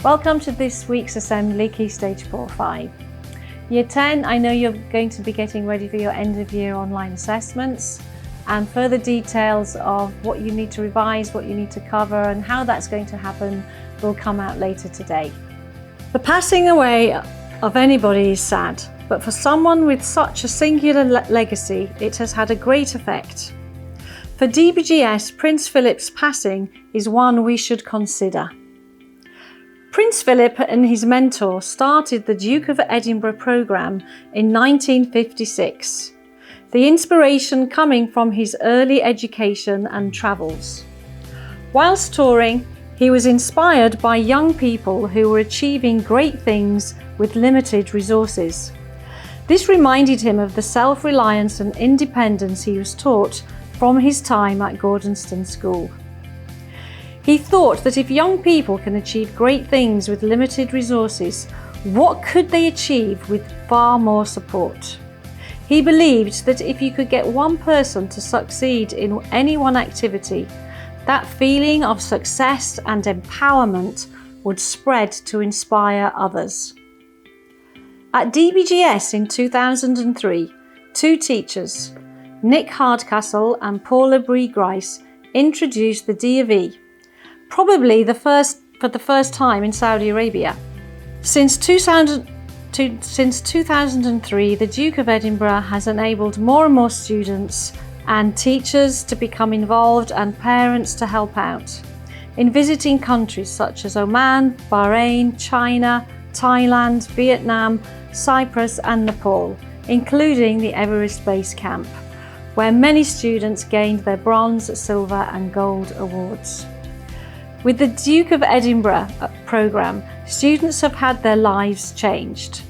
Welcome to this week's Assembly Key Stage 4-5. Year 10, I know you're going to be getting ready for your end of year online assessments, and further details of what you need to revise, what you need to cover and how that's going to happen will come out later today. The passing away of anybody is sad, but for someone with such a singular legacy, it has had a great effect. For DBGS, Prince Philip's passing is one we should consider. Prince Philip and his mentor started the Duke of Edinburgh programme in 1956, the inspiration coming from his early education and travels. Whilst touring, he was inspired by young people who were achieving great things with limited resources. This reminded him of the self-reliance and independence he was taught from his time at Gordonston School. He thought that if young people can achieve great things with limited resources, what could they achieve with far more support? He believed that if you could get one person to succeed in any one activity, that feeling of success and empowerment would spread to inspire others. At DBGS in 2003, two teachers, Nick Hardcastle and Paula Bree-Grice, introduced the D of E, probably for the first time in Saudi Arabia. Since 2003, the Duke of Edinburgh has enabled more and more students and teachers to become involved and parents to help out in visiting countries such as Oman, Bahrain, China, Thailand, Vietnam, Cyprus and Nepal, including the Everest Base Camp, where many students gained their bronze, silver and gold awards. With the Duke of Edinburgh programme, students have had their lives changed.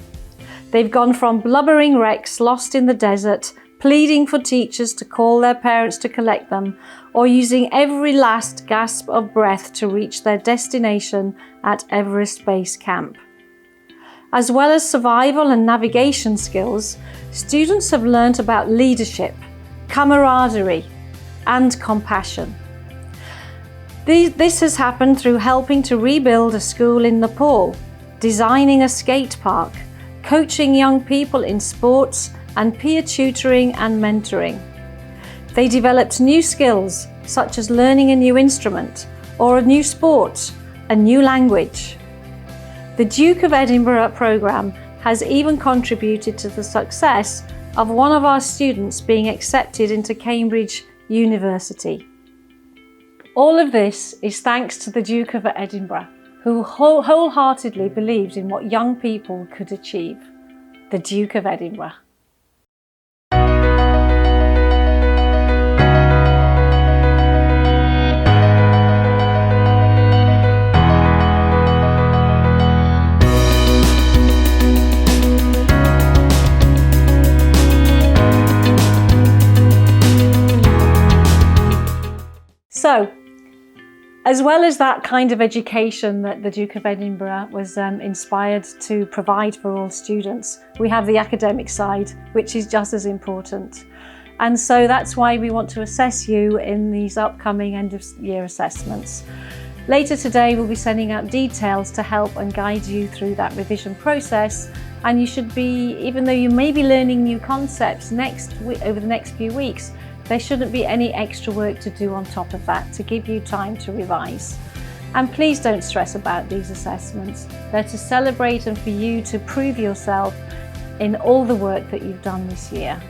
They've gone from blubbering wrecks lost in the desert, pleading for teachers to call their parents to collect them, or using every last gasp of breath to reach their destination at Everest Base Camp. As well as survival and navigation skills, students have learnt about leadership, camaraderie, and compassion. This has happened through helping to rebuild a school in Nepal, designing a skate park, coaching young people in sports, and peer tutoring and mentoring. They developed new skills such as learning a new instrument or a new sport, a new language. The Duke of Edinburgh programme has even contributed to the success of one of our students being accepted into Cambridge University. All of this is thanks to the Duke of Edinburgh, who wholeheartedly believed in what young people could achieve. The Duke of Edinburgh. So, as well as that kind of education that the Duke of Edinburgh was inspired to provide for all students, we have the academic side, which is just as important. And so that's why we want to assess you in these upcoming end of year assessments. Later today, we'll be sending out details to help and guide you through that revision process. And you should be, even though you may be learning new concepts over the next few weeks, there shouldn't be any extra work to do on top of that to give you time to revise. And please don't stress about these assessments. They're to celebrate and for you to prove yourself in all the work that you've done this year.